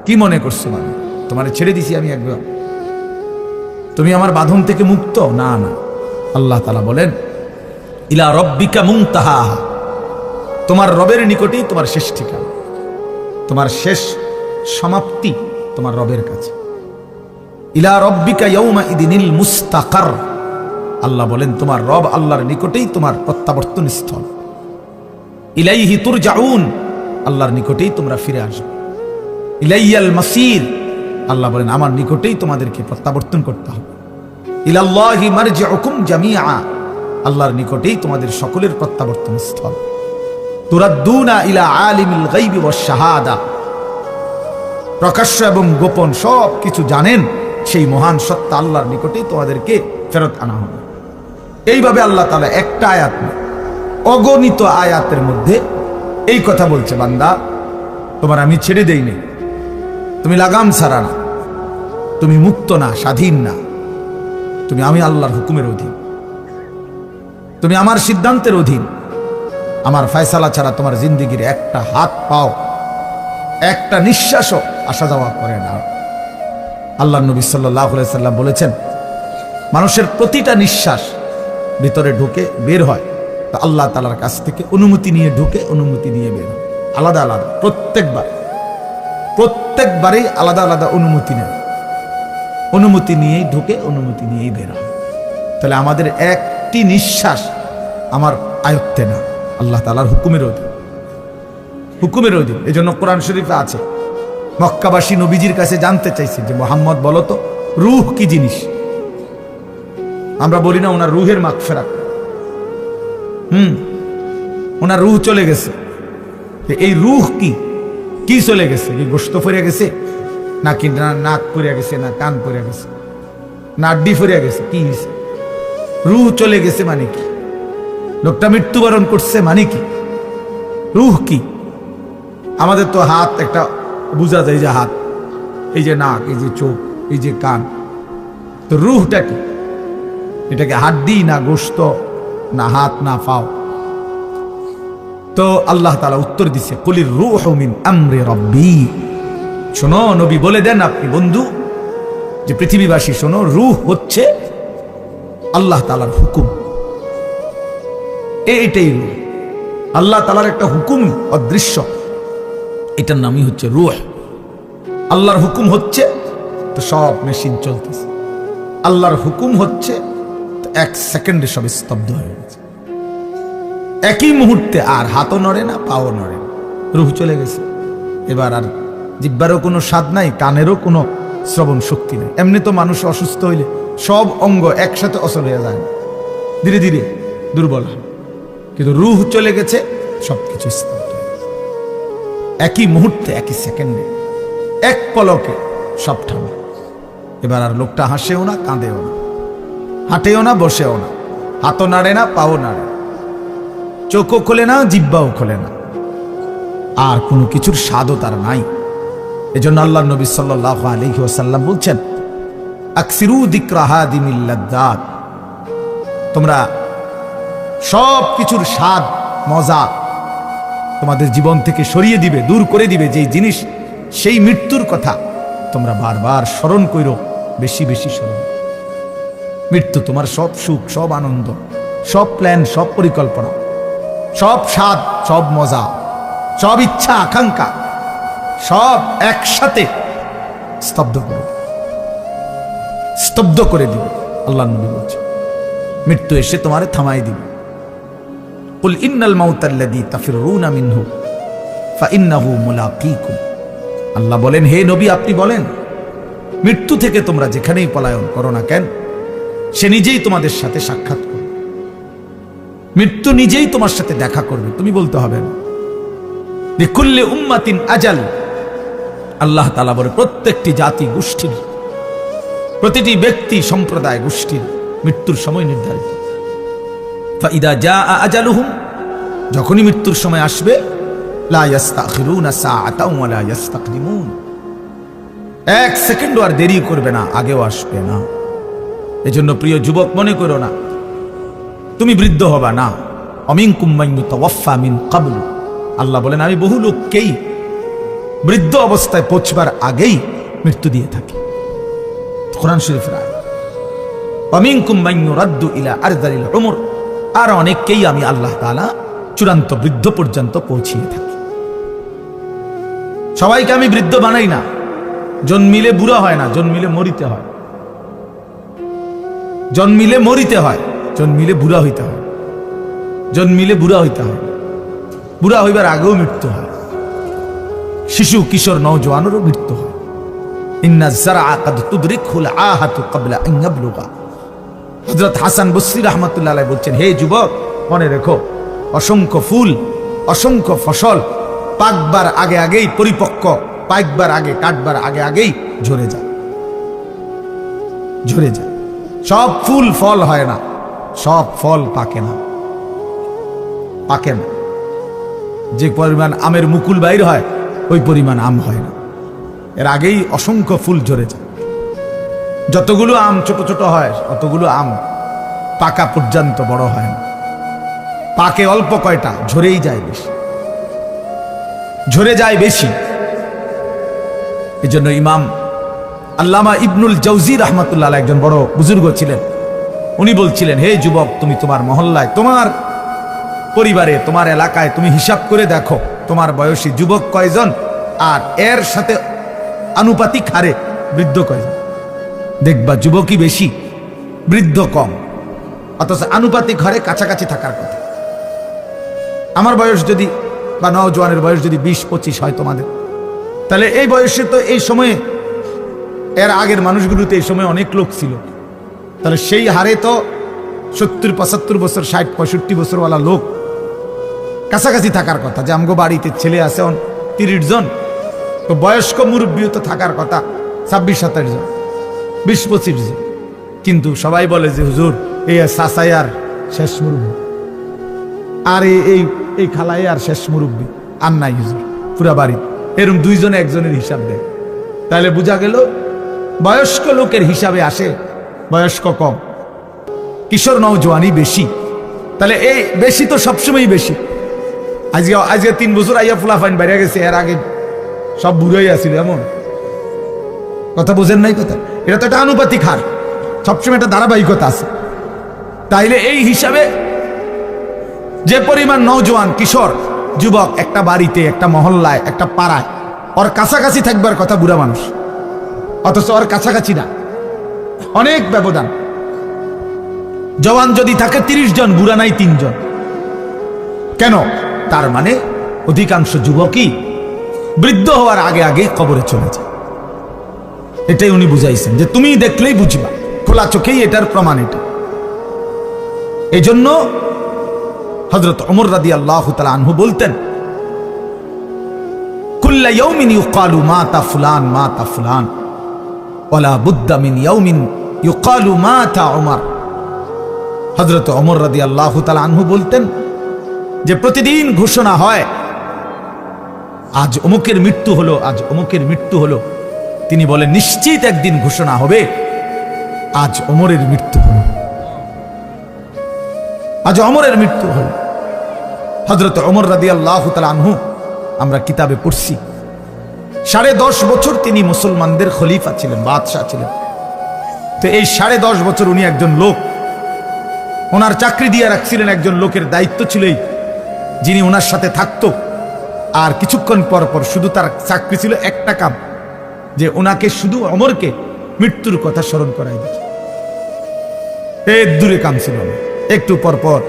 কি মনে করছো মানে তোমার ছেড়ে দিছি আমি একবার, তুমি আমার বাঁধন থেকে মুক্ত? না না, আল্লাহ তাআলা বলেন ইলা রব্বিকা মুনতাহাহা, তোমার রবের নিকটেই তোমার শেষ ঠিকানা, তোমার শেষ সমাপ্তি তোমার রবের কাছে। ইলা রব্বিকা ইয়াউমা ইদিনিল মুস্তাকার, আল্লাহ বলেন তোমার রব আল্লাহর নিকটেই তোমার প্রত্যাবর্তন স্থল। ইলাইহি তুরজাউন, আল্লাহর নিকটেই তোমরা ফিরে আসবে। ইলাইয়াল মাসির, আল্লাহ বলেন আমার নিকটেই তোমাদেরকে প্রত্যাবর্তন করতে হবে। ইলাল্লাহি মারজিউকুম জামিআ, আল্লাহর নিকটেই তোমাদের সকলের প্রত্যাবর্তন স্থল। তুরাদ্দুনা ইলা আলিমিল গায়বি ওয়াশ শাহাদা, প্রকাশ্য এবং গোপন সব কিছু জানেন সেই মহান সত্তা আল্লাহর নিকটেই তোমাদেরকে ফেরত আনা হবে। এইভাবে আল্লাহ তাআলা একটা আয়াত না, অগণিত আয়াতের মধ্যে এই কথা বলছে, বান্দা তোমার আমি ছেড়ে দেইনি, তুমি লাগাম ছাড়া না, তুমি মুক্ত না, স্বাধীন না, তুমি আমি আল্লাহর হুকুমের অধীন, তুমি আমার সিদ্ধান্তের অধীন। আমার ফয়সালা ছাড়া তোমার জিন্দেগির একটা হাত পাও, একটা নিঃশ্বাসও আসা যাওয়া করে না। আল্লাহ নবী সাল্লাল্লাহু আলাইহি সাল্লাম বলেছেন, মানুষের প্রতিটা নিঃশ্বাস ভিতরে ঢুকে বের হয় তো আল্লাহ তাআলার কাছ থেকে অনুমতি নিয়ে ঢুকে, অনুমতি নিয়ে বের হয়, আলাদা আলাদা, প্রত্যেকবারেই আলাদা আলাদা অনুমতি নেয়, অনুমতি নিয়েই ঢুকে, অনুমতি নিয়েই বের হয়। তাহলে আমাদের একটি নিঃশ্বাস আমার আয়ত্তে না, আল্লাহ তাআলার হুকুমের অধীন, হুকুমের অধীন। এই জন্য কোরআন শরীফে আছে, মক্কাবাসী নবীজির কাছে জানতে চাইছে যে মুহাম্মদ বলো তো রূহ কি জিনিস। আমরা বলি না ওনার রূহের মাগফিরাত, ওনার রূহ চলে গেছে। এই রূহ কি কি চলে গেছে? কি গোশত ফরিয়া গেছে নাকি নাক পড়িয়া গেছে, না কান পড়িয়া গেছে, না আড্ডি ফরিয়া গেছে? কি হয়েছে? রূহ চলে গেছে মানে কি? লোকটা মৃত্যুবরণ করছে মানে কি? রূহ কি? আমাদের তো হাত একটা বোঝা যায়, যে হাত, এই যে নাক, এই যে চোখ, এই যে কান, তো রূহটা কি? এটাকে হাড্ডি না গোশত না হাত না পাও? তো আল্লাহ তাআলা উত্তর দিছে, কুলির রূহু মিন আমরি রাব্বি। শোনো নবী, বলে দেন আপনি বন্ধু যে পৃথিবীবাসী শোনো, রূহ হচ্ছে আল্লাহ তাআলার হুকুম। এইটাই রূহ, আল্লাহ তাআলার একটা হুকুম অদৃশ্য, এটার নামই হচ্ছে রূহ। আল্লাহর হুকুম হচ্ছে তো সব মেশিন চলতেছে, আল্লাহর হুকুম হচ্ছে তো এক সেকেন্ডে সব স্তব্ধ হয়ে গেছে, একই মুহূর্তে। আর হাতও নড়ে না, পাও নড়ে না, রূহ চলে গেছে। এবার আর জিহ্বারও কোনো স্বাদ নাই, কানেরও কোনো শ্রবণ শক্তি নেই। এমনি তো মানুষ অসুস্থ হইলে সব অঙ্গ একসাথে অচল হয়ে যায়, ধীরে ধীরে দুর্বল হয়, কিন্তু রূহ চলে গেছে, সবকিছু স্তব্ধ হয়ে গেছে। একই মুহূর্তে, একই সেকেন্ডে, এক পলকে সব থামে। এবার আর লোকটা হাসেও না, কাঁদেও না, হাঁটেও না, বসেও না, হাতও নাড়ে না, পাও নাড়ে না, চোখও খোলে না, জিহ্বাও খোলে না, আর কোনো কিছুর স্বাদও তার নাই। এজন্য আল্লাহ নবী সাল্লাল্লাহু আলাইহি ওয়াসাল্লাম বলছেন, আকসিরু যিকরা হাদিমিল লাযযাত, তোমরা সব কিছুর স্বাদ মজা তোমাদের জীবন থেকে সরিয়ে দিবে, দূর করে দিবে যেই জিনিস, সেই মৃত্যুর কথা তোমরা বারবার স্মরণ করো, বেশি বেশি স্মরণ। মৃত্যু তোমার সব সুখ, সব আনন্দ, সব প্ল্যান, সব পরিকল্পনা, সব স্বাদ, সব মজা, সব ইচ্ছা আকাঙ্ক্ষা, সব একসাথে স্তব্ধ করে দিবে, স্তব্ধ করে দিবে। আল্লাহ নবী বলছে, মৃত্যু এসে তোমারে থামাই দিবে। কুল ইন্নাল মাউতাল্লাযী তাফিরুনা মিনহু ফাইন্নাহু মুলাকীকুম। আল্লাহ বলেন, হে নবী আপনি বলেন, মৃত্যু থেকে তোমরা যেখানেই পলায়ন করো না কেন, সে নিজেই তোমাদের সাথে সাক্ষাৎ করবে, মৃত্যু নিজেই তোমার সাথে দেখা করবে, তুমি বলতে হবে না। লিকুল্লি উম্মাতিন আজাল, আল্লাহ তাআলা বলে প্রত্যেকটি জাতি গোষ্ঠীর, প্রতিটি ব্যক্তি সম্প্রদায় গোষ্ঠীর মৃত্যুর সময় নির্ধারিত। ফাইদা জাআ আজালুহুম, যখনই মৃত্যুর সময় আসবে, লা ইস্তাখিরুনা সাআতাও ওয়া লা ইস্তাকদিমুন, এক সেকেন্ডও আর দেরি করবে না, আগেও আসবে না। এজন্য প্রিয় যুবক, মনে করো না তুমি বৃদ্ধ হবা না। অমিনকুম মান ইউতাওয়াফা মিন ক্বাবলু, আল্লাহ বলেন আমি বহু লোককেই বৃদ্ধ অবস্থায় পৌঁছবার আগেই মৃত্যু দিয়ে থাকে। কোরআন শরীফের আয়াত। ওয়ামিনকুম মান ইউরাদ্দু ইলা আরযালিল উমর, আর অনেককেই আমি আল্লাহ তাআলা চূড়ান্ত বৃদ্ধ পর্যন্ত পৌঁছিয়ে থাকি। সবাইকে আমি বৃদ্ধ বানাই না। জন্মিলে বুড়া হয় না, জন্মিলে মরিতে হয়। জন্মিলে মরিতে হয়, জন্মিলে বুড়া হইতে হয়। জন্মিলে বুড়া হইতে হয়, বুড়া হইবার আগেও মৃত্যু হয়। শিশু কিশোর নওজোয়ানেরও মৃত্যু হয়। ইন্না যারআ কাদ তুদরিকুল আহাতু ক্বাবলা আন ইয়াবলুগা। হযরত হাসান বসরি রাহমাতুল্লাহ আলাইহি বলছেন, হে যুবক, মনে রেখো, অসংখ্য ফুল, অসংখ্য ফসল পাকবার আগে আগেই পরিপক্ক, পাকবার আগে, কাটবার আগে আগেই ঝরে যায়, ঝরে যায়। সব ফুল ফল হয় না, সব ফল পাকে না, পাকে না। যে পরিমাণ আমের মুকুল বাইর হয় ওই পরিমাণ আম হয় না, এর আগেই অসংখ্য ফুল ঝরে যায়। যতগুলো আম ছোট ছোট হয় অতগুলো আম পাকা পর্যন্ত বড় হয় না। পাকে অল্প কয়টা, ঝরেই যায় বেশি, ঝরে যায় বেশি। এই জন্য ইমাম আল্লামা ইবনুল জাওজি রাহমাতুল্লাহ আলাইহি একজন বড় বুজুর্গ ছিলেন। উনি বলছিলেন, হে যুবক, তুমি তোমার মহল্লায়, তোমার পরিবারে, তোমার এলাকায় তুমি হিসাব করে দেখো তোমার বয়সী যুবক কয়জন আর এর সাথে আনুপাতিক হারে বৃদ্ধ কয়জন। দেখবা যুবকই বেশি, বৃদ্ধ কম, অথচ আনুপাতিক হারে কাছাকাছি থাকার কথা। আমার বয়স যদি বা নওজোয়ানের বয়স যদি 20-25 হয় তোমাদের, তাহলে এই বয়সে তো এই সময়ে, এর আগের মানুষগুলোতে এই সময় অনেক লোক ছিল, তাহলে সেই হারে তো 70-75 বছর, 60-65 বছরওয়ালা লোক কাছাকাছি থাকার কথা। যে আমগো বাড়িতে ছেলে আছে 30 জন, তো বয়স্ক মুরব্বীও তো থাকার কথা 26-27 জন, 20-25 জন। কিন্তু সবাই বলে যে হুজুর এই চাচাই আর শেষ মুরব্বী, আর এই খালাই আর শেষ মুরব্বী, আর নাই হুজুর পুরা বাড়ি। এরকম দুইজনে একজনের হিসাব দেয়, তাহলে বোঝা গেল বয়স্ক লোকের হিসাবে আসে বয়স্ক কম, কিশোর নওজোয়ানি বেশি। তাহলে এই বেশি তো সবসময়ই বেশি। আজকে 3 বছর আইয়া ফুলাফাইন বাইরে গেছে, এর আগে সব বুড়াই আসছিল, এমন কথা বোঝেন নাই কথা। এটা তো একটা আনুপাতিক হার, সবসময় একটা ধারাবাহিকতা আছে। তাইলে এই হিসাবে যে পরিমাণ নওজোয়ান, কিশোর, যুবক একটা বাড়িতে, একটা মহল্লায়, একটা পাড়ায়, ওর কাছাকাছি থাকবার কথা বুড়া মানুষ, অথচ ওর কাছাকাছি না, অনেক ব্যবধান। জওয়ান যদি থাকে 30 জন, বুড়া নাই 3 জন। কেন? তার মানে অধিকাংশ যুবকই বৃদ্ধ হওয়ার আগে আগে কবরে চলে যায়। এটাই উনি বুঝাইছেন, যে তুমি দেখলেই বুঝবা, খোলা চোখেই এটার প্রমাণ এটা। এই জন্য হযরত ওমর রাদিয়াল্লাহু তাআলা আনহু বলতেন, কুল্লা ইয়াউমিন ইউকালু মাতা ফুলান মাতা ফুলান ওয়ালা বুদ্দা মিন ইয়াউমিন ইউকালু মাতা ওমর। হযরত ওমর রাদিয়াল্লাহু তাআলা আনহু বলতেন যে প্রতিদিন ঘোষণা হয় আজ অমুকের মৃত্যু হলো, আজ অমুকের মৃত্যু হলো। তিনি বলেন নিশ্চিত একদিন ঘোষণা হবে আজ ওমরের মৃত্যু হলো, আজ ওমরের মৃত্যু হলো। হযরত ওমর রাদিয়াল্লাহু তাআলা আনহু আমরা কিতাবে পড়ছি 10.5 বছর তিনি মুসলমানদের খলিফা ছিলেন, বাদশাহ ছিলেন। তো এই 10.5 বছর উনি একজন লোক, ওনার চাকরি দিয়ে রাখছিলেন, একজন লোকের দায়িত্ব ছিল যিনি ওনার সাথে থাকতো। আর কিছুক্ষণ পর পর শুধু তার চাকরি ছিল একটা কাম, যে ওনাকে শুধু ওমরকে মৃত্যুর কথা স্মরণ করাই দিত। এই দূরে কাম ছিল না, একটু পর পর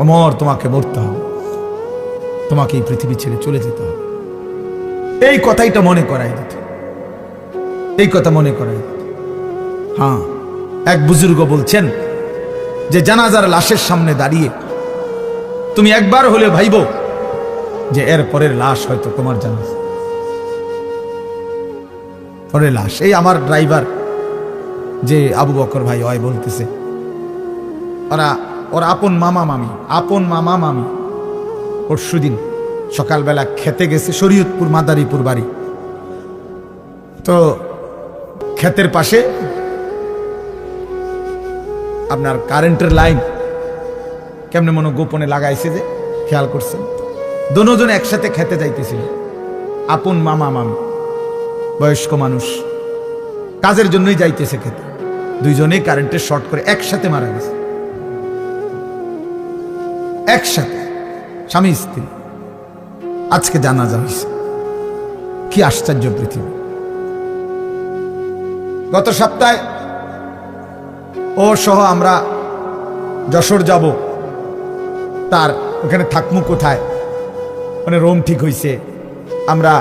ওমর তোমাকে মরতে হবে, তোমাকে এই পৃথিবী ছেড়ে চলে যেতে হবে, এই কথাইটা মনে করাই দিত, এই কথা মনে করাই দিত। হ্যাঁ, এক বুজুর্গ বলছেন যে জানাজার লাশের সামনে দাঁড়িয়ে তুমি একবার হলে ভাইবো যে এর পরের লাশ হয়তো তোমার জানাজা, পরের লাশ। এই আমার ড্রাইভার যে আবু বকর ভাই হয় বলতেছে, ওর আপন মামা মামি পরশুদিন সকালবেলা খেতে গেছে, শরীয়তপুর মাদারীপুর বাড়ি। তো ক্ষেতের পাশে আপনার কারেন্টের লাইন কেমনে মনে গোপনে লাগাইছে, যে খেয়াল করছেন, দুজনে একসাথে খেতে যাইতেছিল। আপন মামা মামি, বয়স্ক মানুষ, কাজের জন্যই যাইতেছে খেতে, দুইজনেই কারেন্টের শর্ট করে একসাথে মারা গেছে, একসাথে, স্বামী স্ত্রী। আজকে জানাজা হয়েছে। কি আশ্চর্য পৃথিবী। গত সপ্তাহে ও সহ আমরা যশোর যাব, তার ওখানে থাকমু কোথায়, মানে রুম ঠিক হইছে। আমরা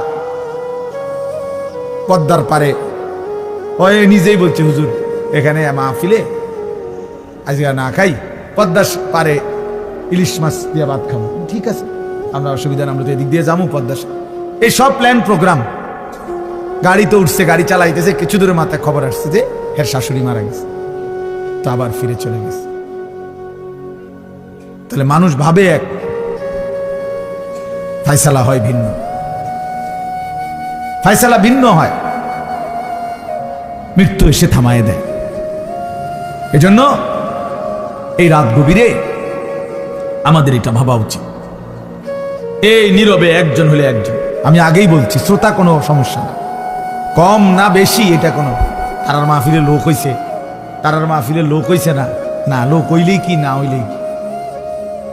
পদ্মার পারে, ও নিজেই বলছে হুজুর এখানে মাহফিলে আজকে না খাই, পদ্মার পারে ইলিশ মাছ দিয়ে ভাত খাবো। ঠিক আছে, আমরা অসুবিধা না, আমরা তো এদিক দিয়ে যাবো পদ্মার। এই সব প্ল্যান প্রোগ্রাম। গাড়ি তো উঠছে, গাড়ি চালাইতেছে, কিছু দূরে মাথায় খবর আসছে যে এর শাশুড়ি মারা গেছে, তো আবার ফিরে চলে গেছে। তাহলে মানুষ ভাবে এক, ফায়সালা হয় ভিন্ন, ফায়সালা ভিন্ন হয়, মৃত্যু এসে থামায় দেয়। এজন্য এই রাত গভীরে আমাদের এটা ভাবা উচিত। এই নীরবে একজন হলে একজন, আমি আগেই বলছি, শ্রোতা কোনো সমস্যা না, কম না বেশি এটা কোনো, তারার মাহফিলে লোক হইছে, তারার মাহফিলে লোক হইছে না, না লোক হইলেই কি না হইলেই কি,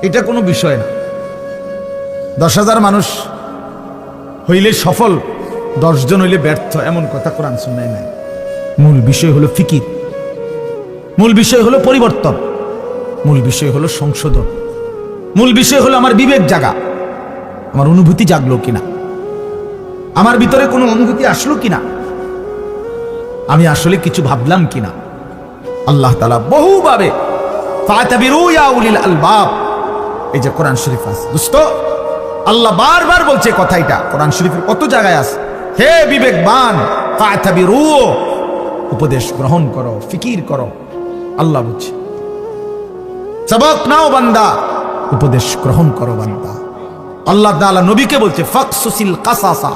এটা কোনো বিষয় না। 10,000 মানুষ হইলে সফল, 10 জন হইলে ব্যর্থ, এমন কথা কোরআন সুন্নাহয় নাই। মূল বিষয় হলো ফিকির, মূল বিষয় হলো পরিবর্তন, মূল বিষয় হলো সংশোধন, মূল বিষয় হলো আমার বিবেক জাগা, আমার অনুভূতি জাগলো কিনা, আমার ভিতরে কোনো অনুভূতি আসলো কিনা, আমি আসলে কিছু ভাবলাম কিনা। আল্লাহ তাআলা বহুভাবে ফাতাবিরু ইয়া উলিল আলবাব, এই যে কোরআন শরীফ আছে দোস্ত, আল্লাহ বারবার বলছে কথাটা, কোরআন শরীফের কত জায়গায় আছে, হে বিবেকবান ফাতাবিরু, উপদেশ গ্রহণ করো, ফিকির করো। আল্লাহ বলছে সবক নাও বান্দা, উপদেশ গ্রহণ করো বান্দা। আল্লাহ তাআলা নবীকে বলছে ফাকসুসিল কাসাসা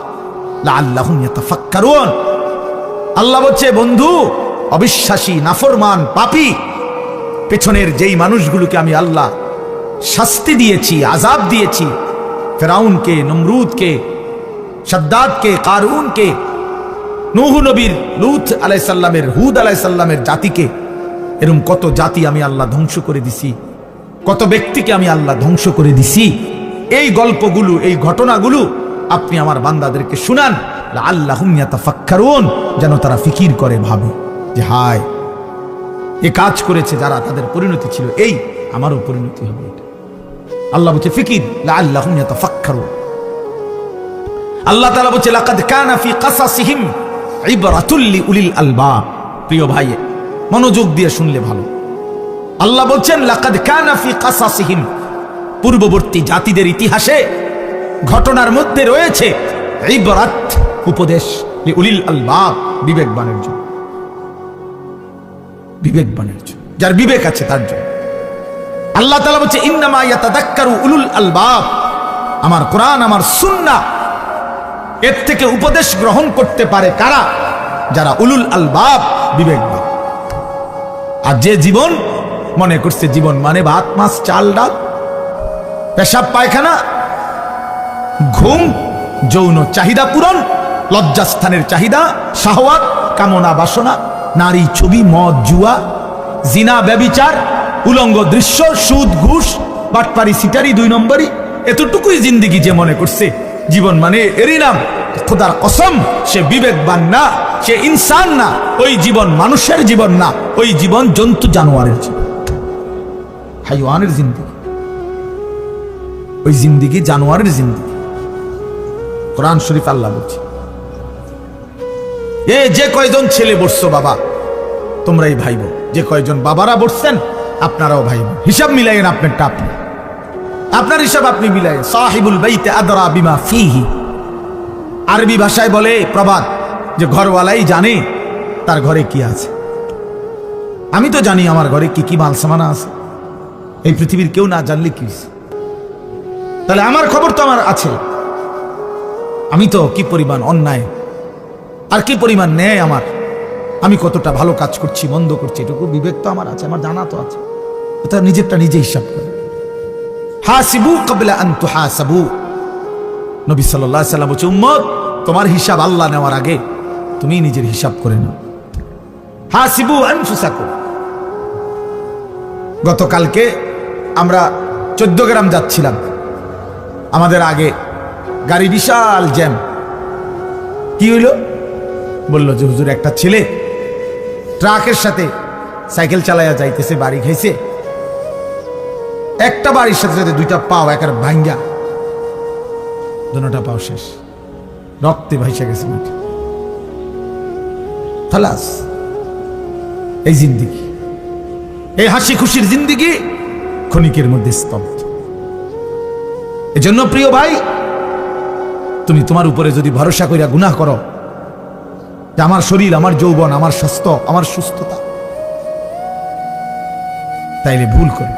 লাআল্লাহুম ইয়াতাফাক্কারুন। আল্লাহ বলছে বন্ধু, অবিশ্বাসী, নাফরমান, পাপী, পেছনের যেই মানুষগুলোকে আমি আল্লাহ শাস্তি দিয়েছি, আযাব দিয়েছি, ফেরাউনকে, নমরুদকে, শাদ্দাদকে, কারুনকে, নূহ নবীর, লূত আলাইহিস সালামের, হুদ আলাইহিস সালামের জাতিকে, এরকম কত জাতি আমি আল্লাহ ধ্বংস করে দিছি, কত ব্যক্তিকে আমি আল্লাহ ধ্বংস করে দিছি। এই গল্পগুলো, এই ঘটনাগুলো আপনি আমার বান্দাদেরকে শুনান, লাআল্লাহুম ইয়াতাফাক্কারুন, যেন তারা ফিকির করে, ভাবে যে হায় এ কাজ করেছে যারা, তাদের পরিণতি ছিল এই, আমারও পরিণতি হবে এটা। আল্লাহ বলছে ফিকির, লাআল্লাহুম ইয়াতাফাক্কারুন। আল্লাহ তাআলা বলছে লাকাদ কানা ফি কাসাসিহিম ইবরাতুল লিউলিল আলবাব। প্রিয় ভাই, মনোযোগ দিয়ে শুনলে ভালো। আল্লাহ বলছেন লাকাদ কানা ফি কাসাসিহিম, পূর্ববর্তী জাতিদের ইতিহাসে ঘটনার মধ্যে রয়েছে ইবরাত, উপদেশ, লিউলিল আলবাব, বিবেকবানের জন্য, বিবেকবানের জন্য, যার বিবেক আছে তার জন্য। আল্লাহ তাআলা বলছে ইন্নামা ইয়াতাযাক্কারু উলুল আলবাব, আমার কোরআন, আমার সুন্নাহ, এর থেকে উপদেশ গ্রহণ করতে পারে কারা? যারা উলুল আলবাব, বিবেকবান। আর যে জীবন মনে করছে জীবন মানে ভাত মাছ চাল ডাল, পেশাব পায়খানা, ঘুম, যৌন চাহিদা পূরণ, লজ্জাস্থানের চাহিদা, শাহওয়াত, কামনা বাসনা, নারী ছবি, মদ জুয়া, জিনা ব্যভিচার, উলঙ্গ দৃশ্য, সুদ ঘুষ, বাটপারি সিটারি, 2 নম্বরই, এতটুকুই জিন্দেগি যে মনে করছে জীবন মানে এরই নাম, খোদার কসম সে বিবেকবান না, সে ইনসান না। ওই জীবন মানুষের জীবন না, ওই জীবন জন্তু জানোয়ারের জীবন, হাইওয়ানের জিন্দেগি, ওই জিন্দেগি জানোয়ারের জিন্দেগি। কোরআন শরীফ আল্লাহ বলছে এ যে কয়জন ছেলে বসছো বাবা, তোমরাই ভাইব, যে কয়জন বাবারা বসছেন আপনারাও ভাইব, হিসাব মিলাইয়েন, আপনারটা আপনি, আপনার হিসাব আপনি মিলাইয়েন। সাহিবুল বাইতে আদরা বিমা ফিহি, আরবি ভাষায় বলে প্রবাদ যে ঘরওয়ালাই জানে তার ঘরে কি আছে। আমি তো জানি আমার ঘরে কি কি মাল সামানা আছে, এই পৃথিবীর কেউ না জানলে কি, তাহলে আমার খবর তো আমার আছে। আমি তো কি পরিমাণ অন্যায় আর কি পরিমাণ ন্যায় আমার, আমি কতটা ভালো কাজ করছি, মন্দ করছি, এটুকু বিবেক তো আমার আছে, আমার জানা তো আছে। এটা নিজেরটা নিজে হিসাব করে। হাসিবু ক্বাবলা আন তুহাসাবু, নবী সাল্লাল্লাহু আলাইহি ওয়াসাল্লাম বলেন উম্মত তোমার হিসাব আল্লাহ নেওয়ার আগে তুমি নিজের হিসাব করে নাও। হাসিবু আনফুসাকুম। গতকালকে আমরা 14 গ্রাম যাচ্ছিলাম, আমাদের আগে গাড়ি বিশাল জ্যাম। কি হইল? বলল যে হুজুর একটা ছেলে ট্রাকের সাথে সাইকেল চালাইয়া যাইতেছে, বাড়ি খাইছে, একটা বাড়ির সাথে সাথে দুইটা পাও একের ভাঙ্গা, দুটা পাও শেষ, রক্তে ভাইসা গেছে মাঠে। খালাস। এই জিন্দিগি, এই হাসি খুশির জিন্দিগি ক্ষণিকের মধ্যে স্তব্ধ। এজন্য প্রিয় ভাই, তুমি তোমার উপরে যদি ভরসা কইরা গুনাহ করো যে আমার শরীর, আমার যৌবন, আমার স্বাস্থ্য, আমার সুস্থতা, তাইলে ভুল করে।